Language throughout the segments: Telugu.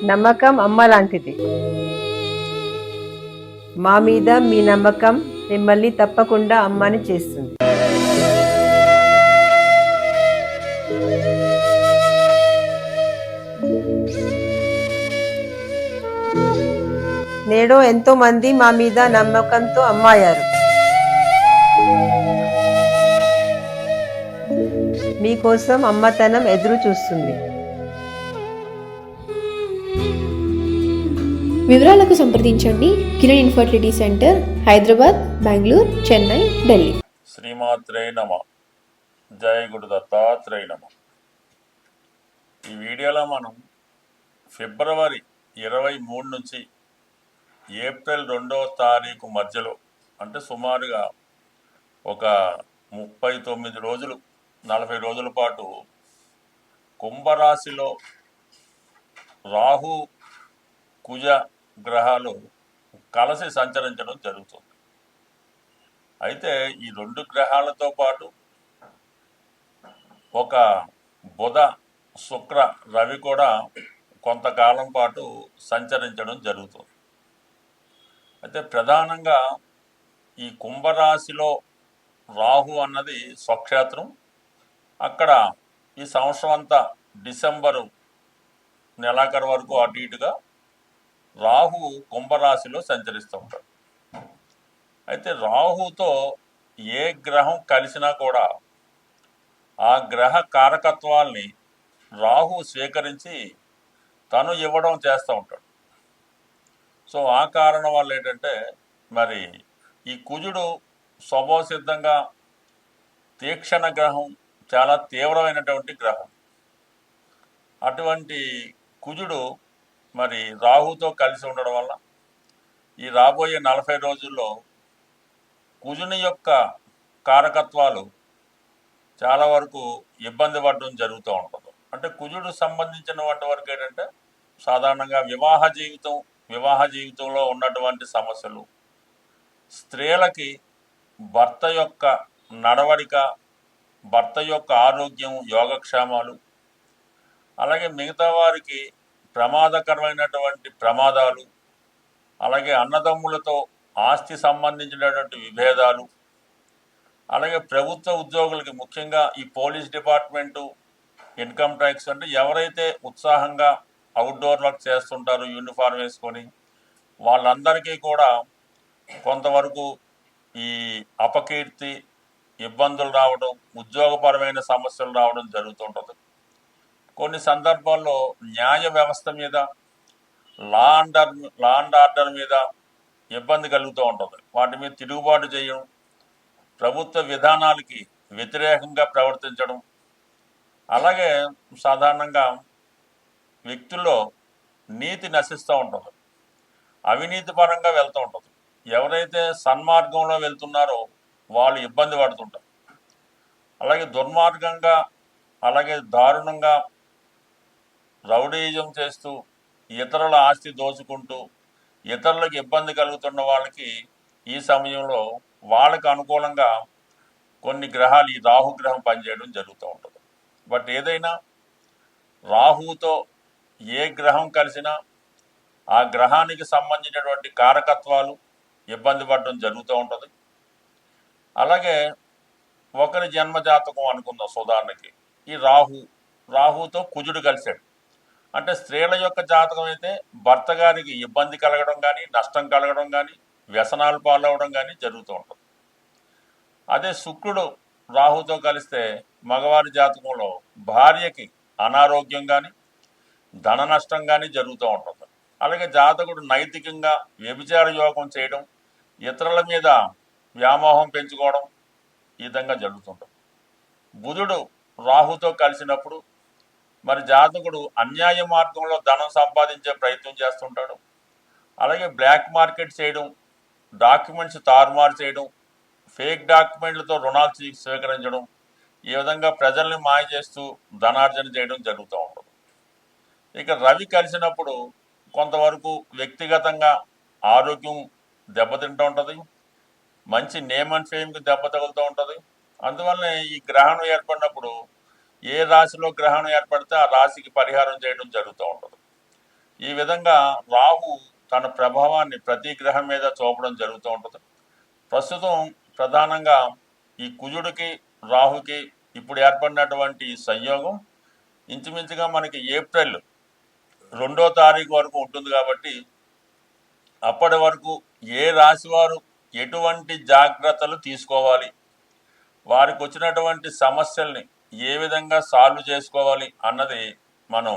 నమ్మకం అమ్మ లాంటిది. మా మీద మీ నమ్మకం మిమ్మల్ని తప్పకుండా అమ్మని చేస్తుంది. నేడు ఎంతో మంది మా మీద నమ్మకంతో అమ్మాయారు. మీకోసం అమ్మతనం ఎదురు చూస్తుంది. వివరాలకు సంప్రదించండి. Kiran infertility centre, Hyderabad, Bengaluru, Chennai, Delhi. శ్రీమాత్రే నమ. జయ గురు దత్తాత్రేయ నమ. ఈ వీడియోలో మనం ఫిబ్రవరి 23 నుంచి ఏప్రిల్ 2వ తారీఖు మధ్యలో, అంటే సుమారుగా ఒక 39 రోజులు 40 రోజుల పాటు కుంభరాశిలో రాహు కుజ గ్రహాలు కలిసి సంచరించడం జరుగుతుంది. అయితే ఈ 2 గ్రహాలతో పాటు ఒక బుధ శుక్ర రవి కూడా కొంతకాలం పాటు సంచరించడం జరుగుతుంది. అయితే ప్రధానంగా ఈ కుంభరాశిలో రాహు అన్నది స్వక్షేత్రం. అక్కడ ఈ సంవత్సరం అంతా డిసెంబరు నెలాఖరు వరకు అటు ఇటుగా రాహు కుంభరాశిలో సంచరిస్తూ ఉంటాడు. అయితే రాహుతో ఏ గ్రహం కలిసినా కూడా ఆ గ్రహ కారకత్వాల్ని రాహు స్వీకరించి తను ఇవ్వడం చేస్తూ ఉంటాడు. సో ఆ కారణం వల్ల ఏంటంటే, మరి ఈ కుజుడు స్వభావ సిద్ధంగా తీక్షణ గ్రహం, చాలా తీవ్రమైనటువంటి గ్రహం. అటువంటి కుజుడు మరి రాహుతో కలిసి ఉండడం వల్ల ఈ రాబోయే 40 రోజుల్లో కుజుని యొక్క కారకత్వాలు చాలా వరకు ఇబ్బంది పడడం జరుగుతూ ఉంటుంది. అంటే కుజుడు సంబంధించిన వాటి వరకు ఏంటంటే సాధారణంగా వివాహ జీవితంలో ఉన్నటువంటి సమస్యలు, స్త్రీలకి భర్త యొక్క నడవడిక, భర్త యొక్క ఆరోగ్యం, యోగక్షేమాలు, అలాగే మిగతా వారికి ప్రమాదకరమైనటువంటి ప్రమాదాలు, అలాగే అన్నదమ్ములతో ఆస్తి సంబంధించినటువంటి విభేదాలు, అలాగే ప్రభుత్వ ఉద్యోగులకి ముఖ్యంగా ఈ పోలీస్ డిపార్ట్మెంటు, ఇన్కమ్ ట్యాక్స్, అంటే ఎవరైతే ఉత్సాహంగా అవుట్డోర్ వర్క్ చేస్తుంటారో యూనిఫామ్ వేసుకొని, వాళ్ళందరికీ కూడా కొంతవరకు ఈ అపకీర్తి, ఇబ్బందులు రావడం, ఉద్యోగపరమైన సమస్యలు రావడం జరుగుతుంటుంది. కొన్ని సందర్భాల్లో న్యాయ వ్యవస్థ మీద, లా అండ్ ఆర్డర్ మీద ఇబ్బంది కలుగుతూ ఉంటుంది. వాటి మీద తిరుగుబాటు చేయడం, ప్రభుత్వ విధానాలకి వ్యతిరేకంగా ప్రవర్తించడం, అలాగే సాధారణంగా వ్యక్తుల్లో నీతి నశిస్తూ ఉంటుంది, అవినీతి పరంగా వెళ్తూ ఉంటుంది. ఎవరైతే సన్మార్గంలో వెళ్తున్నారో వాళ్ళు ఇబ్బంది పడుతుంటారు. అలాగే దుర్మార్గంగా, అలాగే దారుణంగా రౌడీజం చేస్తూ, ఇతరుల ఆస్తి దోచుకుంటూ, ఇతరులకు ఇబ్బంది కలుగుతున్న వాళ్ళకి ఈ సమయంలో వాళ్ళకు అనుకూలంగా కొన్ని గ్రహాలు, ఈ రాహుగ్రహం పనిచేయడం జరుగుతూ ఉంటుంది. బట్ ఏదైనా రాహుతో ఏ గ్రహం కలిసినా ఆ గ్రహానికి సంబంధించినటువంటి కారకత్వాలు ఇబ్బంది పడడం జరుగుతూ ఉంటుంది. అలాగే ఒకరి జన్మజాతకం అనుకుందాం ఉదాహరణకి, ఈ రాహుతో కుజుడు కలిశాడు అంటే స్త్రీల యొక్క జాతకం అయితే భర్త గారికి ఇబ్బంది కలగడం కానీ, నష్టం కలగడం కానీ, వ్యసనాలు పాలవడం కానీ జరుగుతూ ఉంటుంది. అదే శుక్రుడు రాహుతో కలిస్తే మగవారి జాతకంలో భార్యకి అనారోగ్యం కానీ, ధన నష్టం కానీ జరుగుతూ ఉంటుంది. అలాగే జాతకుడు నైతికంగా వ్యభిచార యోగం చేయడం, ఇతరుల మీద వ్యామోహం పెంచుకోవడం, ఈ విధంగా జరుగుతుంటుంది. బుధుడు రాహుతో కలిసినప్పుడు మరి జాతకుడు అన్యాయ మార్గంలో ధనం సంపాదించే ప్రయత్నం చేస్తుంటాడు. అలాగే బ్లాక్ మార్కెట్ చేయడం, డాక్యుమెంట్స్ తారుమారు చేయడం, ఫేక్ డాక్యుమెంట్లతో రుణాలు స్వీకరించడం, ఈ విధంగా ప్రజల్ని మాయ చేస్తూ ధనార్జన చేయడం జరుగుతూ ఉంటుంది. ఇక రవి కలిసినప్పుడు కొంతవరకు వ్యక్తిగతంగా ఆరోగ్యం దెబ్బతింటూ ఉంటుంది, మంచి నేమ్ అండ్ ఫేమ్కి దెబ్బ తగులుతూ ఉంటుంది. అందువల్లనే ఈ గ్రహణం ఏర్పడినప్పుడు ఏ రాశిలో గ్రహణం ఏర్పడితే ఆ రాశికి పరిహారం చేయడం జరుగుతూ ఉంటుంది. ఈ విధంగా రాహు తన ప్రభావాన్ని ప్రతి గ్రహం మీద చూపడం జరుగుతూ ఉంటుంది. ప్రస్తుతం ప్రధానంగా ఈ కుజుడికి రాహుకి ఇప్పుడు ఏర్పడినటువంటి సంయోగం ఇంచుమించుగా మనకి ఏప్రిల్ 2వ తారీఖు వరకు ఉంటుంది. కాబట్టి అప్పటి వరకు ఏ రాశి వారు ఎటువంటి జాగ్రత్తలు తీసుకోవాలి, వారికి వచ్చినటువంటి సమస్యల్ని ఏ విధంగా సాల్వ్ చేసుకోవాలి అన్నది మనం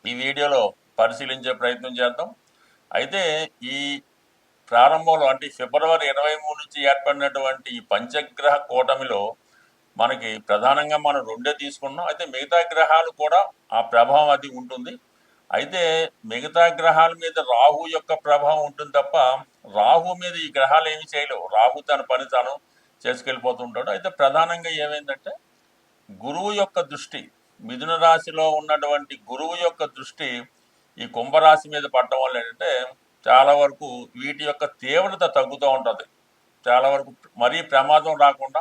ఈ వీడియోలో పరిశీలించే ప్రయత్నం చేద్దాం. అయితే ఈ ప్రారంభంలో అంటే ఫిబ్రవరి 23 నుంచి ఏర్పడినటువంటి ఈ పంచగ్రహ కూటమిలో మనకి ప్రధానంగా మనం 2 తీసుకున్నాం. అయితే మిగతా గ్రహాలు కూడా ఆ ప్రభావం అది ఉంటుంది. అయితే మిగతా గ్రహాల మీద రాహు యొక్క ప్రభావం ఉంటుంది తప్ప రాహు మీద ఈ గ్రహాలు ఏమి చేయలేవు. రాహు తన పని తాను చేసుకెళ్ళిపోతుంటాడు. అయితే ప్రధానంగా ఏమైందంటే గురువు యొక్క దృష్టి, మిథున రాశిలో ఉన్నటువంటి గురువు యొక్క దృష్టి ఈ కుంభరాశి మీద పడటం వల్ల ఏంటంటే చాలా వరకు వీటి యొక్క తీవ్రత తగ్గుతూ ఉంటుంది. చాలా వరకు మరీ ప్రమాదం రాకుండా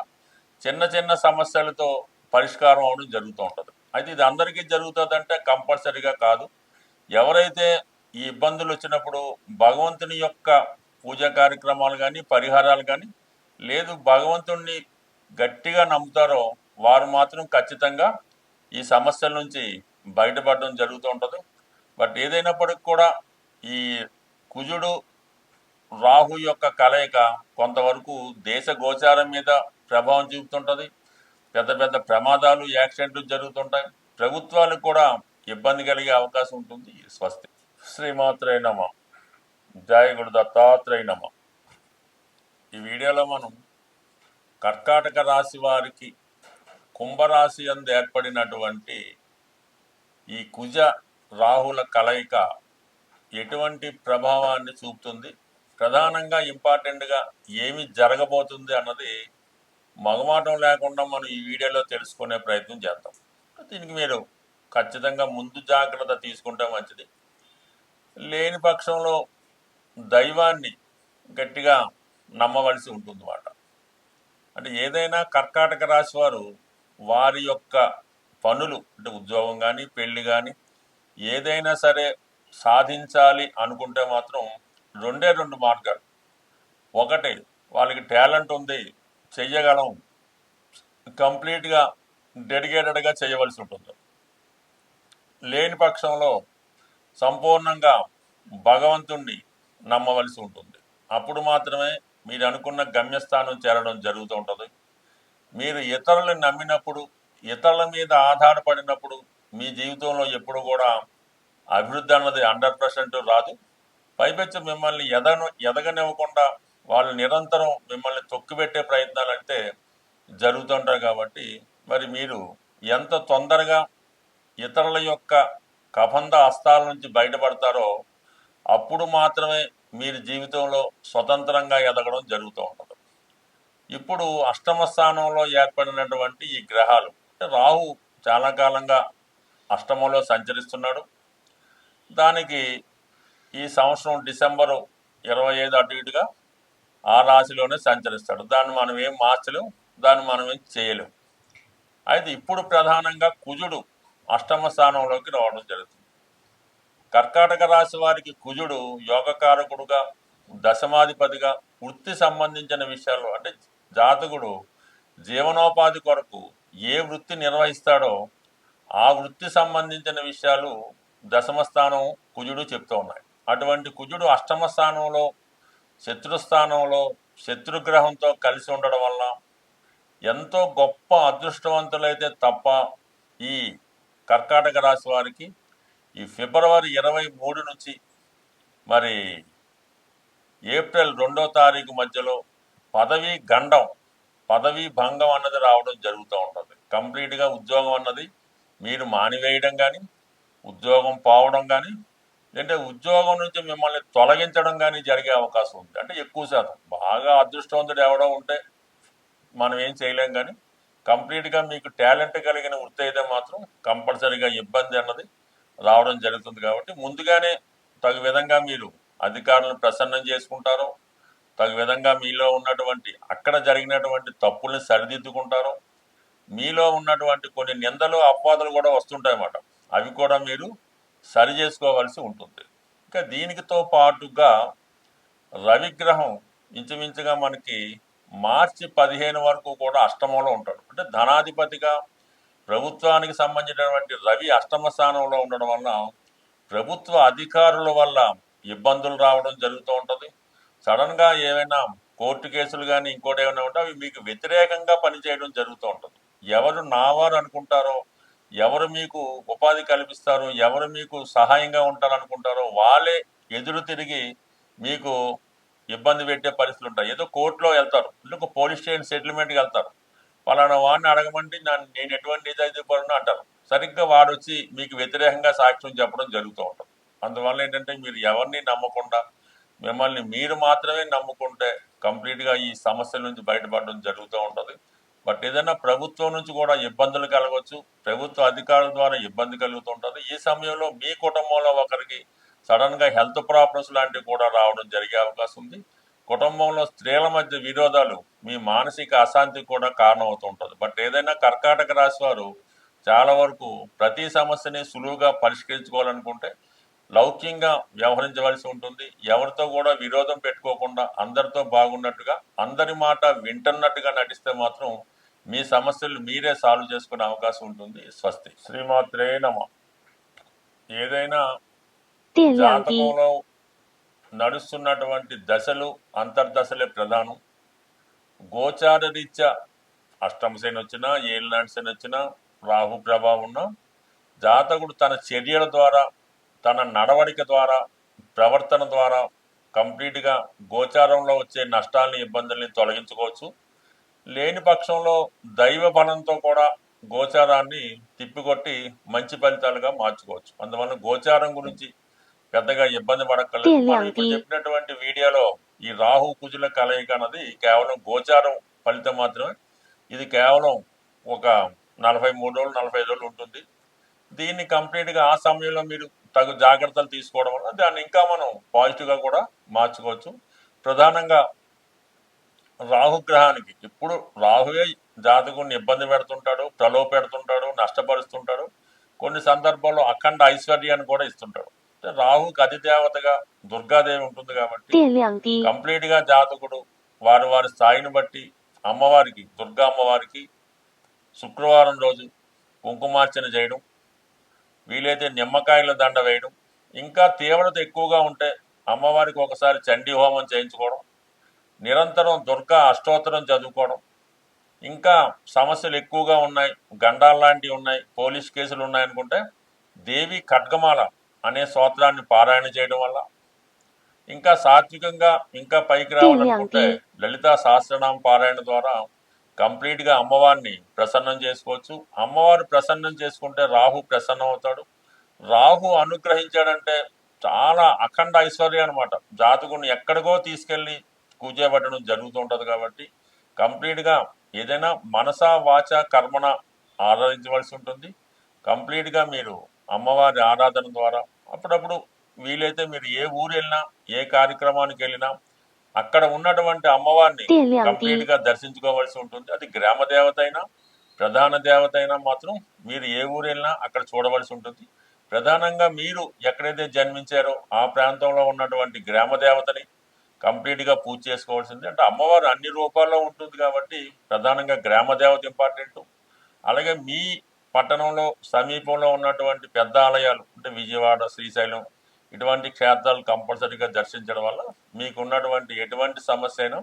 చిన్న చిన్న సమస్యలతో పరిష్కారం అవడం జరుగుతూ ఉంటుంది. అయితే ఇది అందరికీ జరుగుతుందంటే కంపల్సరీగా కాదు. ఎవరైతే ఈ ఇబ్బందులు వచ్చినప్పుడు భగవంతుని యొక్క పూజా కార్యక్రమాలు కానీ పరిహారాలు కానీ లేదు భగవంతుణ్ణి గట్టిగా నమ్ముతారో వారు మాత్రం ఖచ్చితంగా ఈ సమస్యల నుంచి బయటపడడం జరుగుతూ ఉంటుంది. బట్ ఏదైనప్పటికి కూడా ఈ కుజుడు రాహు యొక్క కలయిక కొంతవరకు దేశ గోచారం మీద ప్రభావం చూపుతుంటుంది. పెద్ద పెద్ద ప్రమాదాలు, యాక్సిడెంట్లు జరుగుతుంటాయి. ప్రభుత్వాలకు కూడా ఇబ్బంది కలిగే అవకాశం ఉంటుంది. స్వస్తి. శ్రీమాత్రే నమ. జయ గురు దత్తాత్రేయ నమ. ఈ వీడియోలో మనం కర్కాటక రాశి వారికి కుంభరాశి యందు ఏర్పడినటువంటి ఈ కుజ రాహుల కలయిక ఎటువంటి ప్రభావాన్ని చూపుతుంది, ప్రధానంగా ఇంపార్టెంట్గా ఏమి జరగబోతుంది అన్నది మగమాటం లేకుండా మనం ఈ వీడియోలో తెలుసుకునే ప్రయత్నం చేద్దాం. దీనికి మీరు ఖచ్చితంగా ముందు జాగ్రత్త తీసుకుంటే మంచిది. లేని పక్షంలో దైవాన్ని గట్టిగా నమ్మవలసి ఉంటుంది అన్నమాట. అంటే ఏదైనా కర్కాటక రాశి వారు వారి యొక్క పనులు అంటే ఉద్యోగం కానీ పెళ్లి కానీ ఏదైనా సరే సాధించాలి అనుకుంటే మాత్రం 2 మార్గాలు. ఒకటి, వాళ్ళకి టాలెంట్ ఉంది, చెయ్యగలం, కంప్లీట్గా డెడికేటెడ్గా చేయవలసి ఉంటుంది. లేని పక్షంలో సంపూర్ణంగా భగవంతుణ్ణి నమ్మవలసి ఉంటుంది. అప్పుడు మాత్రమే మీరు అనుకున్న గమ్యస్థానం చేరడం జరుగుతూ ఉంటుంది. మీరు ఇతరులను నమ్మినప్పుడు, ఇతరుల మీద ఆధారపడినప్పుడు మీ జీవితంలో ఎప్పుడు కూడా అభివృద్ధి అన్నది 100% రాదు. పైపెచ్చు మిమ్మల్ని ఎదగనివ్వకుండా వాళ్ళు నిరంతరం మిమ్మల్ని తొక్కిపెట్టే ప్రయత్నాలు అంటే జరుగుతుంటాయి. కాబట్టి మరి మీరు ఎంత తొందరగా ఇతరుల యొక్క కబంధ హస్తాల నుంచి బయటపడతారో అప్పుడు మాత్రమే మీరు జీవితంలో స్వతంత్రంగా ఎదగడం జరుగుతూ ఉంటుంది. ఇప్పుడు అష్టమ స్థానంలో ఏర్పడినటువంటి ఈ గ్రహాలు అంటే రాహు చాలా కాలంగా అష్టమంలో సంచరిస్తున్నాడు. దానికి ఈ సంవత్సరం డిసెంబరు 25 అటు ఇటుగా ఆ రాశిలోనే సంచరిస్తాడు. దాన్ని మనం ఏం మార్చలేం, దాన్ని మనం ఏం చేయలేం. అయితే ఇప్పుడు ప్రధానంగా కుజుడు అష్టమ స్థానంలోకి రావడం జరుగుతుంది. కర్కాటక రాశి వారికి కుజుడు యోగకారకుడుగా, దశమాధిపతిగా వృత్తి సంబంధించిన విషయాల్లో అంటే జాతకుడు జీవనోపాధి కొరకు ఏ వృత్తి నిర్వహిస్తాడో ఆ వృత్తి సంబంధించిన విషయాలు దశమ స్థానం కుజుడు చెప్తూ ఉన్నాయి. అటువంటి కుజుడు అష్టమ స్థానంలో శత్రుస్థానంలో శత్రుగ్రహంతో కలిసి ఉండడం వల్ల ఎంతో గొప్ప అదృష్టవంతులైతే తప్ప ఈ కర్కాటక రాశి వారికి ఈ ఫిబ్రవరి 23 నుంచి మరి ఏప్రిల్ 2వ తారీఖు మధ్యలో పదవీ గండం, పదవీ భంగం అన్నది రావడం జరుగుతూ ఉంటుంది. కంప్లీట్గా ఉద్యోగం అన్నది మీరు మానివేయడం కానీ, ఉద్యోగం పోవడం కానీ, లేదంటే ఉద్యోగం నుంచి మిమ్మల్ని తొలగించడం కానీ జరిగే అవకాశం ఉంది. అంటే ఎక్కువ శాతం బాగా అదృష్టవంతుడు ఎవడో ఉంటే మనం ఏం చేయలేం. కానీ కంప్లీట్గా మీకు టాలెంట్ కలిగిన వృత్తి అయితే మాత్రం కంపల్సరీగా ఇబ్బంది అన్నది రావడం జరుగుతుంది. కాబట్టి ముందుగానే తగు విధంగా మీరు అధికారులను ప్రసన్నం చేసుకుంటారో, తగు విధంగా మీలో ఉన్నటువంటి అక్కడ జరిగినటువంటి తప్పుల్ని సరిదిద్దుకుంటారో, మీలో ఉన్నటువంటి కొన్ని నిందలు అపవాదులు కూడా వస్తుంటాయి అన్నమాట. అవి కూడా మీరు సరి చేసుకోవాల్సి ఉంటుంది. ఇంకా దీనికితో పాటుగా రవిగ్రహం ఇంచుమించుగా మనకి మార్చి 15 వరకు కూడా అష్టమంలో ఉంటాడు. అంటే ధనాధిపతిగా ప్రభుత్వానికి సంబంధించినటువంటి రవి అష్టమ స్థానంలో ఉండడం వల్ల ప్రభుత్వ అధికారుల వల్ల ఇబ్బందులు రావడం జరుగుతూ ఉంటుంది. సడన్గా ఏమైనా కోర్టు కేసులు కానీ ఇంకోటి ఏమైనా ఉంటే అవి మీకు వ్యతిరేకంగా పనిచేయడం జరుగుతూ ఉంటుంది. ఎవరు నావారు అనుకుంటారో, ఎవరు మీకు ఉపాధి కల్పిస్తారో, ఎవరు మీకు సహాయంగా ఉంటారనుకుంటారో వాళ్ళే ఎదురు తిరిగి మీకు ఇబ్బంది పెట్టే పరిస్థితులు ఉంటాయి. ఏదో కోర్టులో వెళ్తారు, ఇంకొక పోలీస్ స్టేషన్ సెటిల్మెంట్కి వెళ్తారు, పలానా వాడిని అడగమంటే నేను ఎటువంటి నిజాయితీ పరును అంటారు. సరిగ్గా వాడు వచ్చి మీకు వ్యతిరేకంగా సాక్ష్యం చెప్పడం జరుగుతూ ఉంటుంది. అందువల్ల ఏంటంటే మీరు ఎవరిని నమ్మకుండా మిమ్మల్ని మీరు మాత్రమే నమ్ముకుంటే కంప్లీట్గా ఈ సమస్యల నుంచి బయటపడడం జరుగుతూ ఉంటుంది. బట్ ఏదైనా ప్రభుత్వం నుంచి కూడా ఇబ్బందులు కలగవచ్చు, ప్రభుత్వ అధికారుల ద్వారా ఇబ్బంది కలుగుతుంటుంది. ఈ సమయంలో మీ కుటుంబంలో ఒకరికి సడన్గా హెల్త్ ప్రాబ్లమ్స్ లాంటివి కూడా రావడం జరిగే అవకాశం ఉంది. కుటుంబంలో స్త్రీల మధ్య విరోధాలు మీ మానసిక అశాంతికి కూడా కారణం అవుతుంటుంది. బట్ ఏదైనా కర్కాటక రాశి వారు చాలా వరకు ప్రతి సమస్యని సులువుగా పరిష్కరించుకోవాలనుకుంటే లౌక్యంగా వ్యవహరించవలసి ఉంటుంది. ఎవరితో కూడా విరోధం పెట్టుకోకుండా అందరితో బాగున్నట్టుగా, అందరి మాట వింటున్నట్టుగా నటిస్తే మాత్రం మీ సమస్యలు మీరే సాల్వ్ చేసుకునే అవకాశం ఉంటుంది. స్వస్తి. శ్రీమాత్రే నమః. ఏదైనా జాతకంలో నడుస్తున్నటువంటి దశలు అంతర్దశలే ప్రధానం. గోచార రీత్యా అష్టమ శని వచ్చినా, ఏలినాటి శని వచ్చినా, రాహు ప్రభావం ఉన్నా జాతకుడు తన చర్యల ద్వారా, తన నడవడిక ద్వారా, ప్రవర్తన ద్వారా కంప్లీట్గా గోచారంలో వచ్చే నష్టాలని, ఇబ్బందుల్ని తొలగించుకోవచ్చు. లేని పక్షంలో దైవ బలంతో కూడా గోచారాన్ని తిప్పికొట్టి మంచి ఫలితాలుగా మార్చుకోవచ్చు. అందువల్ల గోచారం గురించి పెద్దగా ఇబ్బంది పడక్కర్లేదు. మనం ఇప్పుడు చెప్పినటువంటి వీడియోలో ఈ రాహు కుజుల కలయిక అన్నది కేవలం గోచారం ఫలితం మాత్రమే. ఇది కేవలం ఒక 43 రోజులు 45 రోజులు ఉంటుంది. దీన్ని కంప్లీట్గా ఆ సమయంలో మీరు తగు జాగ్రత్తలు తీసుకోవడం వల్ల దాన్ని ఇంకా మనం పాజిటివ్గా కూడా మార్చుకోవచ్చు. ప్రధానంగా రాహుగ్రహానికి ఇప్పుడు రాహువే జాతకుడిని ఇబ్బంది పెడుతుంటాడు, ప్రలోభ పెడుతుంటాడు, నష్టపరుస్తుంటాడు. కొన్ని సందర్భాల్లో అఖండ ఐశ్వర్యాన్ని కూడా ఇస్తుంటాడు. రాహుకి అధిదేవతగా దుర్గాదేవి ఉంటుంది కాబట్టి కంప్లీట్ గా జాతకుడు వారి వారి స్థాయిని బట్టి అమ్మవారికి, దుర్గా అమ్మవారికి శుక్రవారం రోజు కుంకుమార్చన చేయడం, వీలైతే నిమ్మకాయల దండ వేయడం, ఇంకా తీవ్రత ఎక్కువగా ఉంటే అమ్మవారికి ఒకసారి చండీ హోమం చేయించుకోవడం, నిరంతరం దుర్గా అష్టోత్తరం చదువుకోవడం, ఇంకా సమస్యలు ఎక్కువగా ఉన్నాయి, గండాలు లాంటివి ఉన్నాయి, పోలీస్ కేసులు ఉన్నాయనుకుంటే దేవి ఖడ్గమాల అనే స్తోత్రాన్ని పారాయణ చేయడం వల్ల, ఇంకా సాత్వికంగా ఇంకా పైకి రావాలనుకుంటే లలితా సహస్రనామ పారాయణ ద్వారా కంప్లీట్గా అమ్మవారిని ప్రసన్నం చేసుకోవచ్చు. అమ్మవారు ప్రసన్నం చేసుకుంటే రాహు ప్రసన్నం అవుతాడు. రాహు అనుగ్రహించాడంటే చాలా అఖండ ఐశ్వర్యం అనమాట. జాతకుని ఎక్కడికో తీసుకెళ్ళి కూర్చోబెట్టడం జరుగుతుంటుంది. కాబట్టి కంప్లీట్గా ఏదైనా మనస వాచ కర్మణ ఆరాధించవలసి ఉంటుంది. కంప్లీట్గా మీరు అమ్మవారి ఆరాధన ద్వారా అప్పుడప్పుడు వీలైతే మీరు ఏ ఊరు వెళ్ళినా, ఏ కార్యక్రమానికి వెళ్ళినా అక్కడ ఉన్నటువంటి అమ్మవారిని కంప్లీట్గా దర్శించుకోవాల్సి ఉంటుంది. అది గ్రామ దేవత అయినా, ప్రధాన దేవత అయినా మాత్రం మీరు ఏ ఊరు వెళ్ళినా అక్కడ చూడవలసి ఉంటుంది. ప్రధానంగా మీరు ఎక్కడైతే జన్మించారో ఆ ప్రాంతంలో ఉన్నటువంటి గ్రామ దేవతని కంప్లీట్గా పూజ చేసుకోవాల్సింది. అంటే అమ్మవారు అన్ని రూపాల్లో ఉంటుంది కాబట్టి ప్రధానంగా గ్రామ దేవత ఇంపార్టెంట్. అలాగే మీ పట్టణంలో సమీపంలో ఉన్నటువంటి పెద్ద ఆలయాలు అంటే విజయవాడ, శ్రీశైలం ఇటువంటి క్షేత్రాలు కంపల్సరీగా దర్శించడం వల్ల మీకు ఉన్నటువంటి ఎటువంటి సమస్య అయినా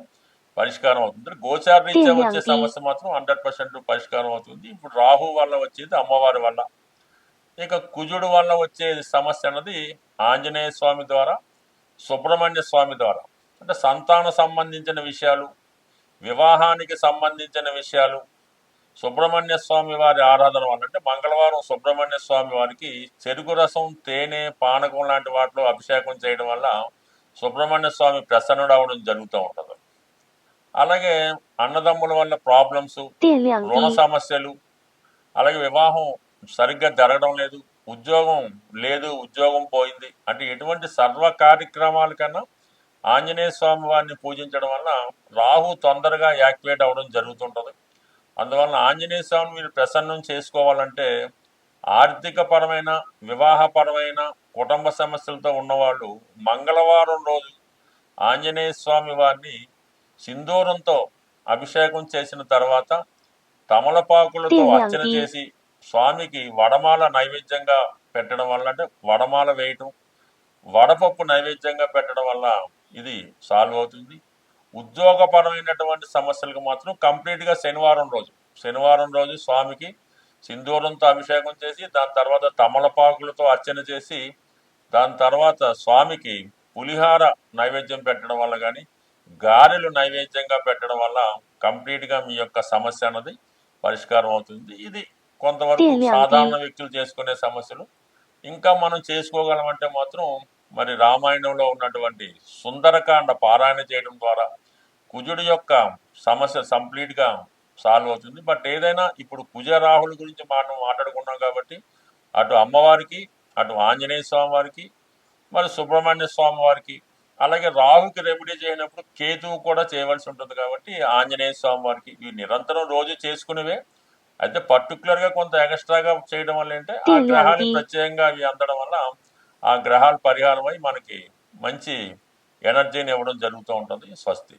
పరిష్కారం అవుతుంది. గోచార రీత్యా వచ్చే సమస్య మాత్రం 100% పరిష్కారం అవుతుంది. ఇప్పుడు రాహు వల్ల వచ్చేది అమ్మవారి వల్ల. ఇక కుజుడు వల్ల వచ్చే సమస్య అన్నది ఆంజనేయ స్వామి ద్వారా, సుబ్రహ్మణ్య స్వామి ద్వారా. అంటే సంతాన సంబంధించిన విషయాలు, వివాహానికి సంబంధించిన విషయాలు, సుబ్రహ్మణ్య స్వామి వారి ఆరాధన వల్ల. అంటే మంగళవారం సుబ్రహ్మణ్య స్వామి వారికి చెరుకు రసం, తేనె, పానకం లాంటి వాటిలో అభిషేకం చేయడం వల్ల సుబ్రహ్మణ్య స్వామి ప్రసన్నుడు అవడం జరుగుతూ ఉంటుంది. అలాగే అన్నదమ్ముల వల్ల ప్రాబ్లమ్స్, రుణ సమస్యలు, అలాగే వివాహం సరిగ్గా జరగడం లేదు, ఉద్యోగం లేదు, ఉద్యోగం పోయింది అంటే ఎటువంటి సర్వ కార్యక్రమాల కన్నా ఆంజనేయ స్వామి వారిని పూజించడం వల్ల రాహు తొందరగా యాక్టివేట్ అవ్వడం జరుగుతుంటుంది. అందువలన ఆంజనేయ స్వామిని మీరు ప్రసన్నం చేసుకోవాలంటే ఆర్థికపరమైన, వివాహపరమైన, కుటుంబ సమస్యలతో ఉన్నవాళ్ళు మంగళవారం రోజు ఆంజనేయ స్వామి వారిని సింధూరంతో అభిషేకం చేసిన తర్వాత తమలపాకులతో అర్చన చేసి స్వామికి వడమాల నైవేద్యంగా పెట్టడం వల్ల, అంటే వడమాల వేయటం, వడపప్పు నైవేద్యంగా పెట్టడం వల్ల ఇది సాల్వ్ అవుతుంది. ఉద్యోగపరమైనటువంటి సమస్యలకు మాత్రం కంప్లీట్గా శనివారం రోజు స్వామికి సింధూరంతో అభిషేకం చేసి దాని తర్వాత తమలపాకులతో అర్చన చేసి దాని తర్వాత స్వామికి పులిహార నైవేద్యం పెట్టడం వల్ల కానీ, గారెలు నైవేద్యంగా పెట్టడం వల్ల కంప్లీట్గా మీ యొక్క సమస్య అన్నది పరిష్కారం అవుతుంది. ఇది కొంతవరకు సాధారణ వ్యక్తులు చేసుకునే సమస్యలు. ఇంకా మనం చేసుకోగలమంటే మాత్రం మరి రామాయణంలో ఉన్నటువంటి సుందరకాండ పారాయణ చేయడం ద్వారా కుజుడి యొక్క సమస్య కంప్లీట్గా సాల్వ్ అవుతుంది. బట్ ఏదైనా ఇప్పుడు కుజ రాహుల గురించి మనం మాట్లాడుకున్నాం కాబట్టి అటు అమ్మవారికి, అటు ఆంజనేయ స్వామి వారికి, మరి సుబ్రహ్మణ్య స్వామి వారికి, అలాగే రాహుకి రెమెడీ చేయనప్పుడు కేతువు కూడా చేయవలసి ఉంటుంది కాబట్టి ఆంజనేయ స్వామి వారికి ఇవి నిరంతరం రోజు చేసుకునేవే. అయితే పర్టికులర్గా కొంత ఎక్స్ట్రాగా చేయడం వల్ల ఏంటంటే ఆ గ్రహాలు ప్రత్యేకంగా అవి అందడం వల్ల ఆ గ్రహాలు పరిహారమై మనకి మంచి ఎనర్జీని ఇవ్వడం జరుగుతూ ఉంటుంది. స్వస్తి.